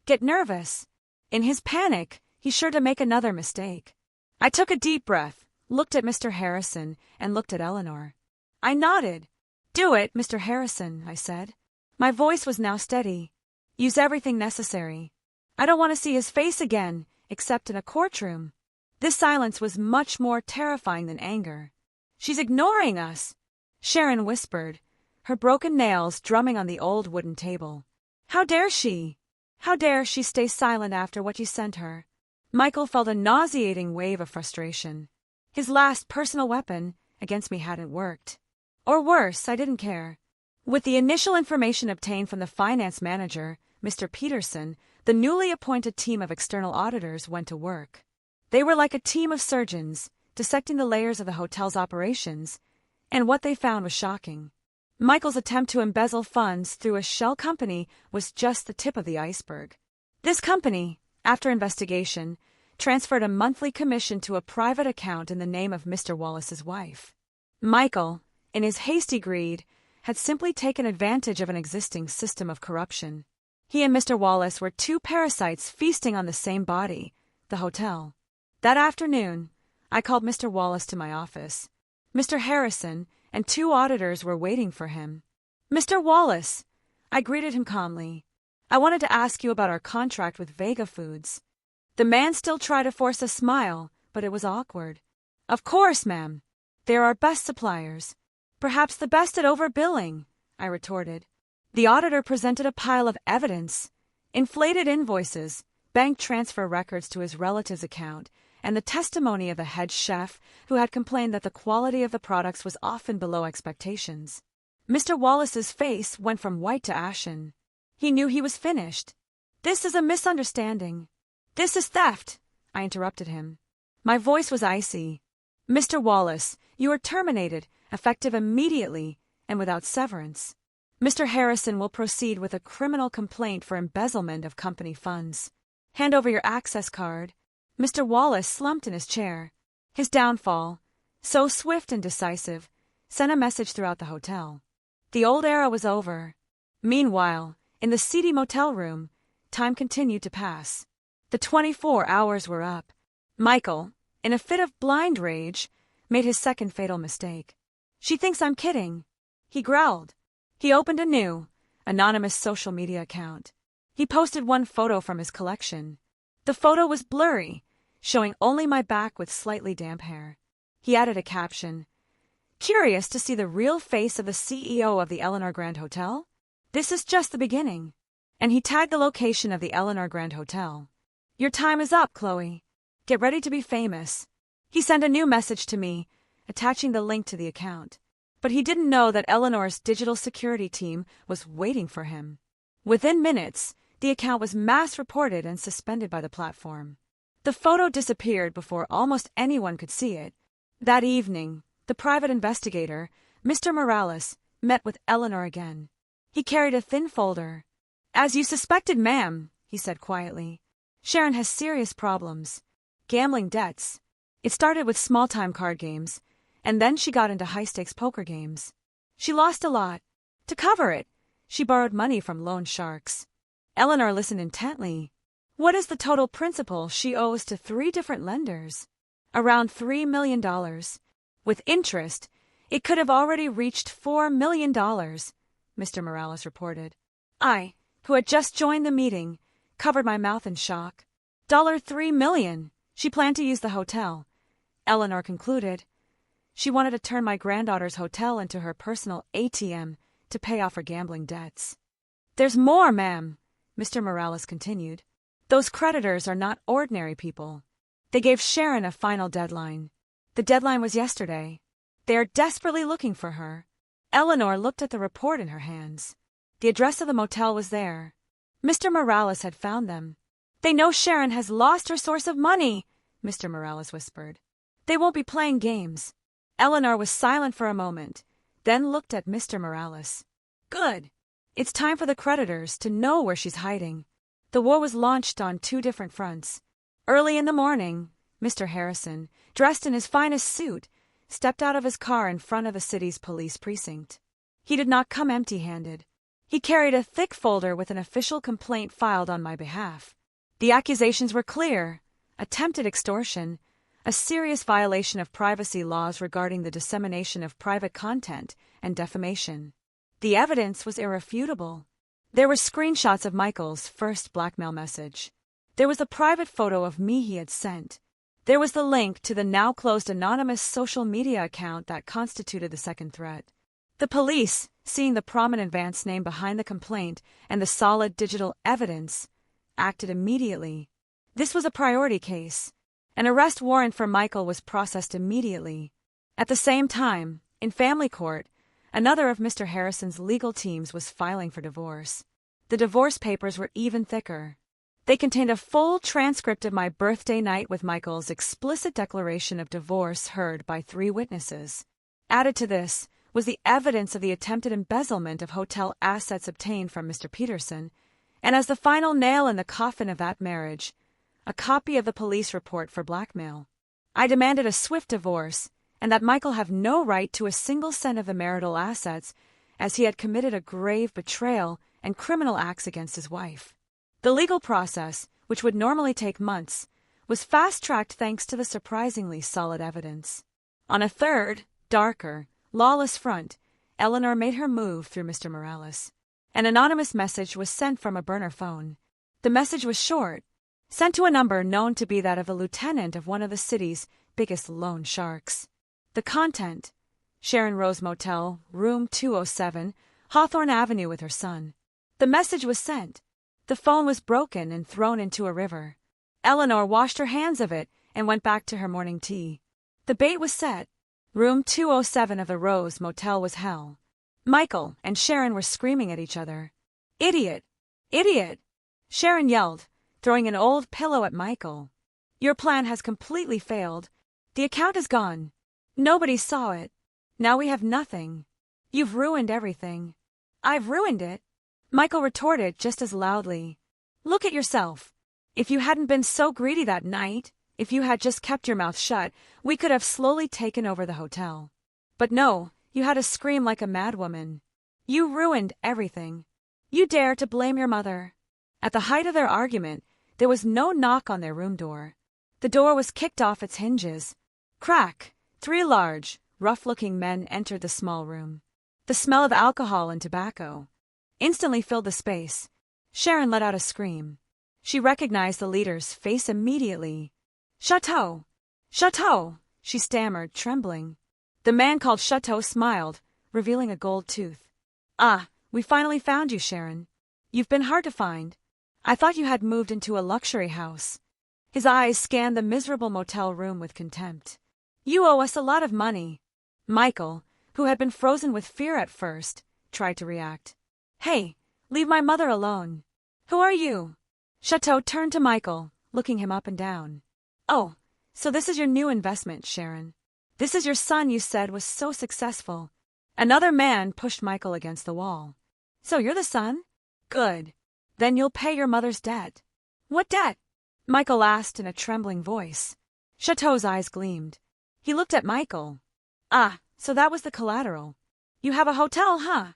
get nervous. In his panic, he's sure to make another mistake." I took a deep breath, looked at Mr. Harrison, and looked at Eleanor. I nodded. "Do it, Mr. Harrison," I said. My voice was now steady. "Use everything necessary. I don't want to see his face again, except in a courtroom." This silence was much more terrifying than anger. "She's ignoring us," Sharon whispered, her broken nails drumming on the old wooden table. "How dare she? How dare she stay silent after what you sent her?" Michael felt a nauseating wave of frustration. His last personal weapon against me hadn't worked. Or worse, I didn't care. With the initial information obtained from the finance manager, Mr. Peterson, the newly appointed team of external auditors went to work. They were like a team of surgeons, dissecting the layers of the hotel's operations, and what they found was shocking. Michael's attempt to embezzle funds through a shell company was just the tip of the iceberg. This company, after investigation, transferred a monthly commission to a private account in the name of Mr. Wallace's wife. Michael, in his hasty greed, had simply taken advantage of an existing system of corruption. He and Mr. Wallace were 2 parasites feasting on the same body, the hotel. That afternoon, I called Mr. Wallace to my office. Mr. Harrison and 2 auditors were waiting for him. "Mr. Wallace," I greeted him calmly, "I wanted to ask you about our contract with Vega Foods." The man still tried to force a smile, but it was awkward. "Of course, ma'am." They are our best suppliers. Perhaps the best at overbilling, I retorted. The auditor presented a pile of evidence: inflated invoices, bank transfer records to his relative's account, and the testimony of the head chef who had complained that the quality of the products was often below expectations. Mr. Wallace's face went from white to ashen. He knew he was finished. This is a misunderstanding. This is theft, I interrupted him. My voice was icy. Mr. Wallace, you are terminated, effective immediately and without severance. Mr. Harrison will proceed with a criminal complaint for embezzlement of company funds. Hand over your access card. Mr. Wallace slumped in his chair. His downfall, so swift and decisive, sent a message throughout the hotel. The old era was over. Meanwhile, in the seedy motel room, time continued to pass. The 24 hours were up. Michael, in a fit of blind rage, made his second fatal mistake. She thinks I'm kidding, he growled. He opened a new, anonymous social media account. He posted one photo from his collection. The photo was blurry, showing only my back with slightly damp hair. He added a caption: "Curious to see the real face of the CEO of the Eleanor Grand Hotel? This is just the beginning." And he tagged the location of the Eleanor Grand Hotel. "Your time is up, Chloe. Get ready to be famous." He sent a new message to me, attaching the link to the account. But he didn't know that Eleanor's digital security team was waiting for him. Within minutes, the account was mass reported and suspended by the platform. The photo disappeared before almost anyone could see it. That evening, the private investigator, Mr. Morales, met with Eleanor again. He carried a thin folder. "As you suspected, ma'am," he said quietly, "Sharon has serious problems. Gambling debts. It started with small-time card games, and then she got into high-stakes poker games. She lost a lot. To cover it, she borrowed money from loan sharks." Eleanor listened intently. "What is the total principal she owes to 3 different lenders?" "Around $3 million. With interest, it could have already reached $4 million, Mr. Morales reported. I, who had just joined the meeting, covered my mouth in shock. $3 million. She planned to use the hotel, Eleanor concluded. She wanted to turn my granddaughter's hotel into her personal ATM to pay off her gambling debts. "There's more, ma'am," Mr. Morales continued. "Those creditors are not ordinary people. They gave Sharon a final deadline. The deadline was yesterday. They are desperately looking for her." Eleanor looked at the report in her hands. The address of the motel was there. Mr. Morales had found them. "They know Sharon has lost her source of money," Mr. Morales whispered. "They won't be playing games." Eleanor was silent for a moment, then looked at Mr. Morales. "Good. It's time for the creditors to know where she's hiding." The war was launched on 2 different fronts. Early in the morning, Mr. Harrison, dressed in his finest suit, stepped out of his car in front of the city's police precinct. He did not come empty-handed. He carried a thick folder with an official complaint filed on my behalf. The accusations were clear: attempted extortion, a serious violation of privacy laws regarding the dissemination of private content, and defamation. The evidence was irrefutable. There were screenshots of Michael's first blackmail message. There was a private photo of me he had sent. There was the link to the now-closed anonymous social media account that constituted the second threat. The police, seeing the prominent Vance name behind the complaint and the solid digital evidence, acted immediately. This was a priority case. An arrest warrant for Michael was processed immediately. At the same time, in family court, another of Mr. Harrison's legal teams was filing for divorce. The divorce papers were even thicker. They contained a full transcript of my birthday night with Michael's explicit declaration of divorce heard by 3 witnesses. Added to this was the evidence of the attempted embezzlement of hotel assets obtained from Mr. Peterson, and as the final nail in the coffin of that marriage, a copy of the police report for blackmail. I demanded a swift divorce, and that Michael have no right to a single cent of the marital assets, as he had committed a grave betrayal and criminal acts against his wife. The legal process, which would normally take months, was fast-tracked thanks to the surprisingly solid evidence. On a third, darker, lawless front, Eleanor made her move through Mr. Morales. An anonymous message was sent from a burner phone. The message was short, sent to a number known to be that of a lieutenant of one of the city's biggest loan sharks. The content: Sharon Rose Motel, room 207, Hawthorne Avenue with her son. The message was sent. The phone was broken and thrown into a river. Eleanor washed her hands of it and went back to her morning tea. The bait was set. Room 207 of the Rose Motel was hell. Michael and Sharon were screaming at each other. "Idiot! Idiot!" Sharon yelled, throwing an old pillow at Michael. "Your plan has completely failed. The account is gone. Nobody saw it. Now we have nothing. You've ruined everything." "I've ruined it," Michael retorted just as loudly. "Look at yourself. If you hadn't been so greedy that night, if you had just kept your mouth shut, we could have slowly taken over the hotel. But no, you had to scream like a madwoman. You ruined everything. You dare to blame your mother." At the height of their argument, there was no knock on their room door. The door was kicked off its hinges. Crack! 3 large, rough-looking men entered the small room. The smell of alcohol and tobacco instantly filled the space. Sharon let out a scream. She recognized the leader's face immediately. "Chateau! Chateau!" she stammered, trembling. The man called Chateau smiled, revealing a gold tooth. "Ah, we finally found you, Sharon. You've been hard to find. I thought you had moved into a luxury house." His eyes scanned the miserable motel room with contempt. "You owe us a lot of money." Michael, who had been frozen with fear at first, tried to react. "Hey, leave my mother alone. Who are you?" Chateau turned to Michael, looking him up and down. "Oh, so this is your new investment, Sharon. This is your son you said was so successful." Another man pushed Michael against the wall. "So you're the son? Good. Then you'll pay your mother's debt." "What debt?" Michael asked in a trembling voice. Chateau's eyes gleamed. He looked at Michael. "Ah, so that was the collateral. You have a hotel, huh?"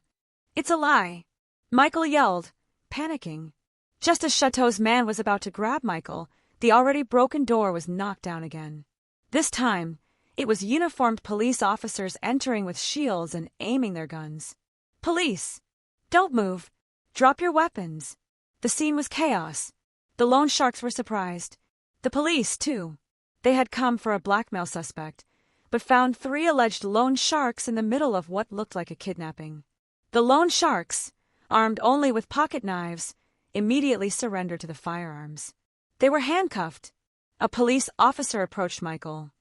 "It's a lie," Michael yelled, panicking. Just as Chateau's man was about to grab Michael, the already broken door was knocked down again. This time, it was uniformed police officers entering with shields and aiming their guns. "Police! Don't move! Drop your weapons!" The scene was chaos. The loan sharks were surprised. The police, too. They had come for a blackmail suspect, but found 3 alleged loan sharks in the middle of what looked like a kidnapping. The loan sharks, armed only with pocket knives, immediately surrendered to the firearms. They were handcuffed. A police officer approached Michael.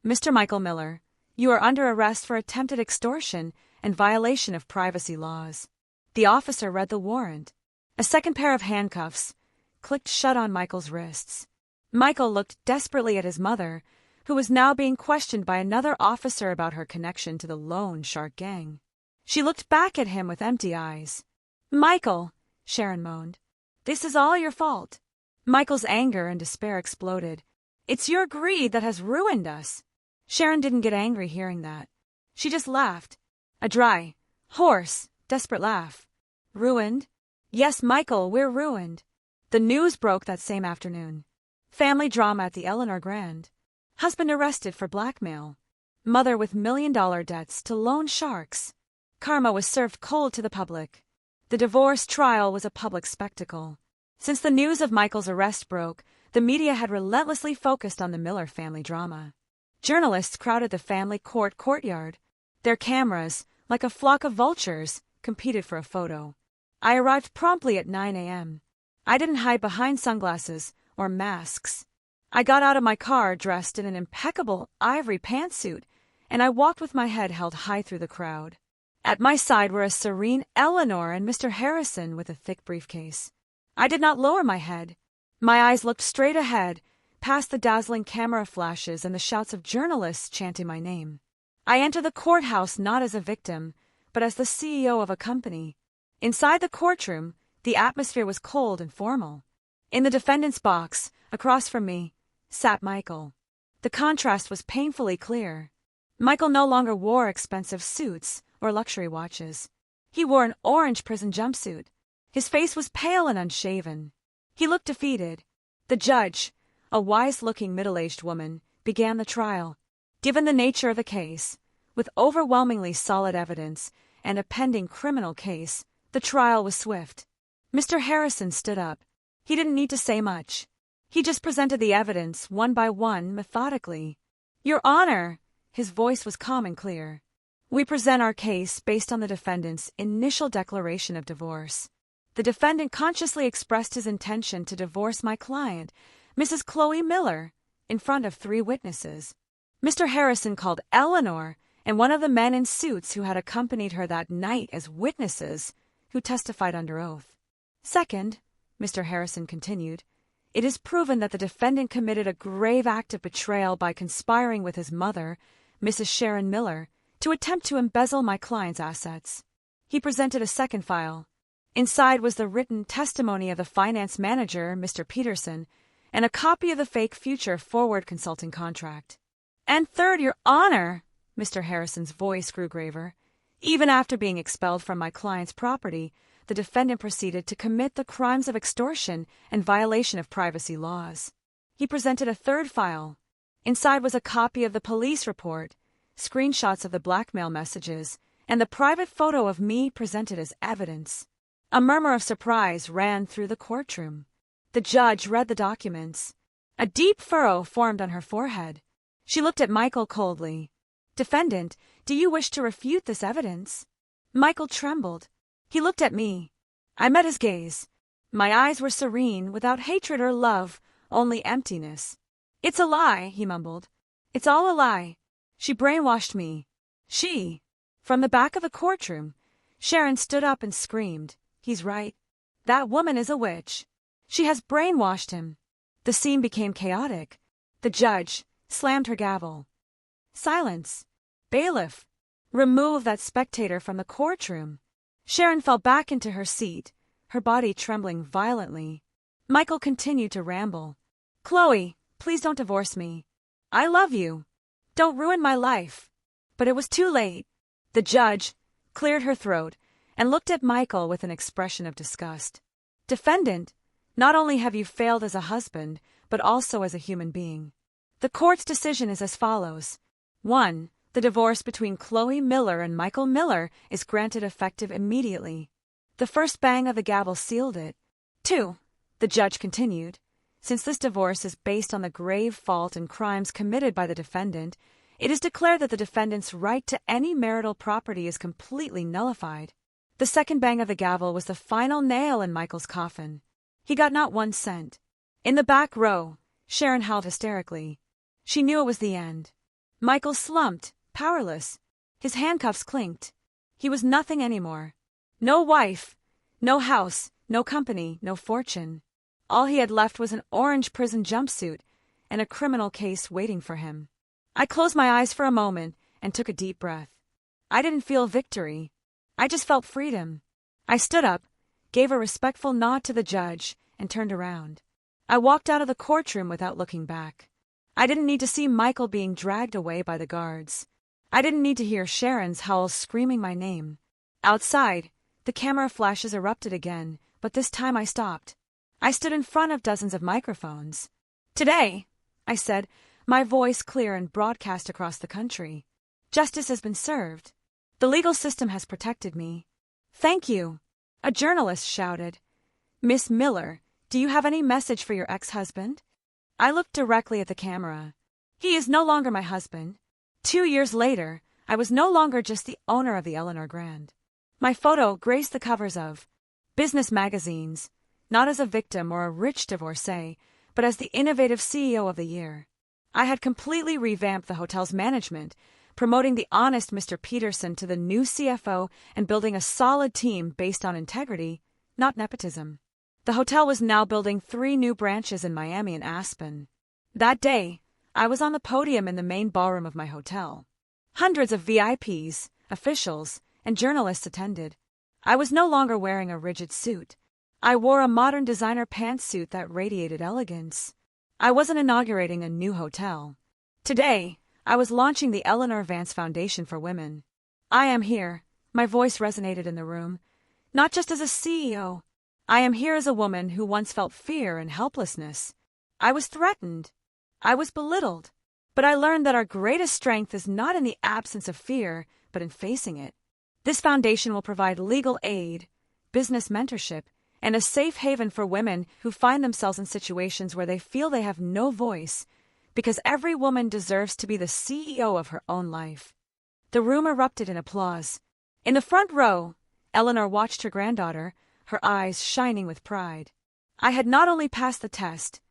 "Mr. Michael Miller, you are under arrest for attempted extortion and violation of privacy laws." The officer read the warrant. A second pair of handcuffs clicked shut on Michael's wrists. Michael looked desperately at his mother, who was now being questioned by another officer about her connection to the loan shark gang. She looked back at him with empty eyes. "Michael," Sharon moaned, "this is all your fault." Michael's anger and despair exploded. "It's your greed that has ruined us." Sharon didn't get angry hearing that. She just laughed. A dry, hoarse, desperate laugh. "Ruined? Yes, Michael, we're ruined." The news broke that same afternoon. Family drama at the Eleanor Grand. Husband arrested for blackmail. Mother with $1 million debts to loan sharks. Karma was served cold to the public. The divorce trial was a public spectacle. Since the news of Michael's arrest broke, the media had relentlessly focused on the Miller family drama. Journalists crowded the family court courtyard. Their cameras, like a flock of vultures, competed for a photo. I arrived promptly at 9 a.m. I didn't hide behind sunglasses or masks. I got out of my car dressed in an impeccable ivory pantsuit, and I walked with my head held high through the crowd. At my side were a serene Eleanor and Mr. Harrison with a thick briefcase. I did not lower my head. My eyes looked straight ahead, past the dazzling camera flashes and the shouts of journalists chanting my name. I entered the courthouse not as a victim, but as the CEO of a company. Inside the courtroom, the atmosphere was cold and formal. In the defendant's box, across from me, sat Michael. The contrast was painfully clear. Michael no longer wore expensive suits or luxury watches. He wore an orange prison jumpsuit. His face was pale and unshaven. He looked defeated. The judge, a wise-looking middle-aged woman, began the trial. Given the nature of the case, with overwhelmingly solid evidence and a pending criminal case, the trial was swift. Mr. Harrison stood up. He didn't need to say much. He just presented the evidence one by one methodically. "Your Honor," His voice was calm and clear. We present our case based on the defendant's initial declaration of divorce. The defendant consciously expressed his intention to divorce my client, Mrs. Chloe Miller, in front of 3 witnesses. Mr. Harrison called Eleanor and one of the men in suits who had accompanied her that night as witnesses who testified under oath. Second, Mr. Harrison continued, it is proven that the defendant committed a grave act of betrayal by conspiring with his mother, Mrs. Sharon Miller, to attempt to embezzle my client's assets. He presented a second file. Inside was the written testimony of the finance manager, Mr. Peterson, and a copy of the fake future forward consulting contract. And third, Your Honor, Mr. Harrison's voice grew graver. Even after being expelled from my client's property, the defendant proceeded to commit the crimes of extortion and violation of privacy laws. He presented a third file. Inside was a copy of the police report, screenshots of the blackmail messages, and the private photo of me presented as evidence. A murmur of surprise ran through the courtroom. The judge read the documents. A deep furrow formed on her forehead. She looked at Michael coldly. Defendant, do you wish to refute this evidence? Michael trembled. He looked at me. I met his gaze. My eyes were serene, without hatred or love, only emptiness. It's a lie, he mumbled. It's all a lie. She brainwashed me. She. From the back of the courtroom, Sharon stood up and screamed. He's right. That woman is a witch. She has brainwashed him. The scene became chaotic. The judge slammed her gavel. Silence. Bailiff, remove that spectator from the courtroom. Sharon fell back into her seat, her body trembling violently. Michael continued to ramble. Chloe, please don't divorce me. I love you. Don't ruin my life. But it was too late. The judge cleared her throat and looked at Michael with an expression of disgust. Defendant, not only have you failed as a husband, but also as a human being. The court's decision is as follows. 1. The divorce between Chloe Miller and Michael Miller is granted effective immediately. The first bang of the gavel sealed it. 2. The judge continued. Since this divorce is based on the grave fault and crimes committed by the defendant, it is declared that the defendant's right to any marital property is completely nullified. The second bang of the gavel was the final nail in Michael's coffin. He got not 1 cent. In the back row, Sharon howled hysterically. She knew it was the end. Michael slumped, powerless. His handcuffs clinked. He was nothing anymore. No wife, no house, no company, no fortune. All he had left was an orange prison jumpsuit and a criminal case waiting for him. I closed my eyes for a moment and took a deep breath. I didn't feel victory. I just felt freedom. I stood up, gave a respectful nod to the judge, and turned around. I walked out of the courtroom without looking back. I didn't need to see Michael being dragged away by the guards. I didn't need to hear Sharon's howls screaming my name. Outside, the camera flashes erupted again, but this time I stopped. I stood in front of dozens of microphones. Today, I said, my voice clear and broadcast across the country. Justice has been served. The legal system has protected me. Thank you. A journalist shouted. Miss Miller, do you have any message for your ex-husband? I looked directly at the camera. He is no longer my husband. 2 years later, I was no longer just the owner of the Eleanor Grand. My photo graced the covers of business magazines, not as a victim or a rich divorcee, but as the innovative CEO of the year. I had completely revamped the hotel's management, promoting the honest Mr. Peterson to the new CFO and building a solid team based on integrity, not nepotism. The hotel was now building 3 new branches in Miami and Aspen. That day, I was on the podium in the main ballroom of my hotel. Hundreds of VIPs, officials, and journalists attended. I was no longer wearing a rigid suit. I wore a modern designer pantsuit that radiated elegance. I wasn't inaugurating a new hotel. Today, I was launching the Eleanor Vance Foundation for Women. I am here, my voice resonated in the room, not just as a CEO. I am here as a woman who once felt fear and helplessness. I was threatened. I was belittled. But I learned that our greatest strength is not in the absence of fear, but in facing it. This foundation will provide legal aid, business mentorship, and a safe haven for women who find themselves in situations where they feel they have no voice because every woman deserves to be the CEO of her own life. The room erupted in applause. In the front row, Eleanor watched her granddaughter, her eyes shining with pride. I had not only passed the test,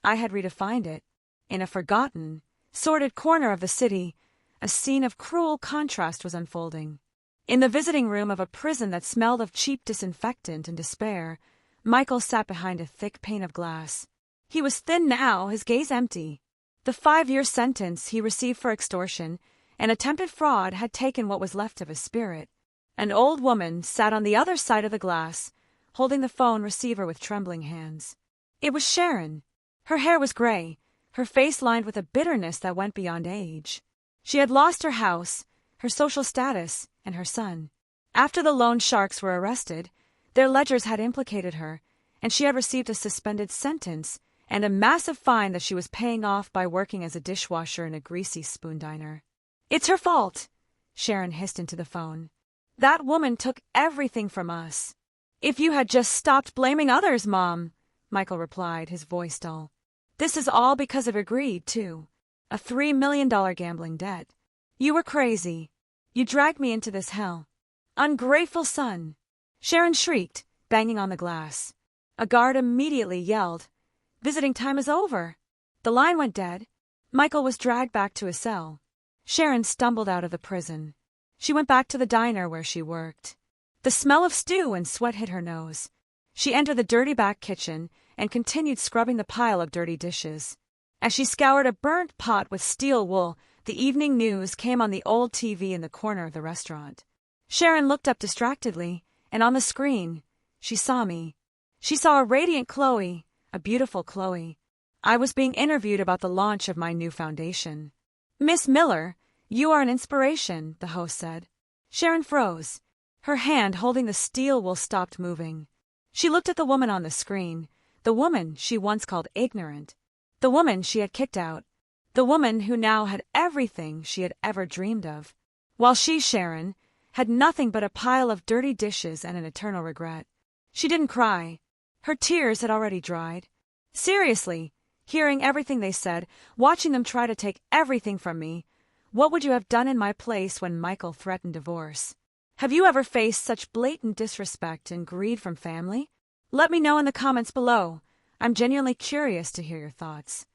I had redefined it. In a forgotten, sordid corner of the city, a scene of cruel contrast was unfolding. In the visiting room of a prison that smelled of cheap disinfectant and despair, Michael sat behind a thick pane of glass. He was thin now, his gaze empty. The 5-year sentence he received for extortion and attempted fraud had taken what was left of his spirit. An old woman sat on the other side of the glass, holding the phone receiver with trembling hands. It was Sharon. Her hair was gray, her face lined with a bitterness that went beyond age. She had lost her house, her social status, and her son. After the loan sharks were arrested, their ledgers had implicated her, and she had received a suspended sentence and a massive fine that she was paying off by working as a dishwasher in a greasy spoon diner. "It's her fault," Sharon hissed into the phone. "That woman took everything from us." "If you had just stopped blaming others, Mom," Michael replied, his voice dull. "This is all because of your greed, too. A $3 million gambling debt. You were crazy. You dragged me into this hell. Ungrateful son!" Sharon shrieked, banging on the glass. A guard immediately yelled, "Visiting time is over." The line went dead. Michael was dragged back to his cell. Sharon stumbled out of the prison. She went back to the diner where she worked. The smell of stew and sweat hit her nose. She entered the dirty back kitchen and continued scrubbing the pile of dirty dishes. As she scoured a burnt pot with steel wool, the evening news came on the old TV in the corner of the restaurant. Sharon looked up distractedly, and on the screen, she saw me. She saw a radiant Chloe, a beautiful Chloe. I was being interviewed about the launch of my new foundation. "Miss Miller, you are an inspiration," the host said. Sharon froze. Her hand holding the steel wool stopped moving. She looked at the woman on the screen, the woman she once called ignorant, the woman she had kicked out, the woman who now had everything she had ever dreamed of, while she, Sharon, had nothing but a pile of dirty dishes and an eternal regret. She didn't cry. Her tears had already dried. Seriously, hearing everything they said, watching them try to take everything from me, what would you have done in my place when Michael threatened divorce? Have you ever faced such blatant disrespect and greed from family? Let me know in the comments below. I'm genuinely curious to hear your thoughts.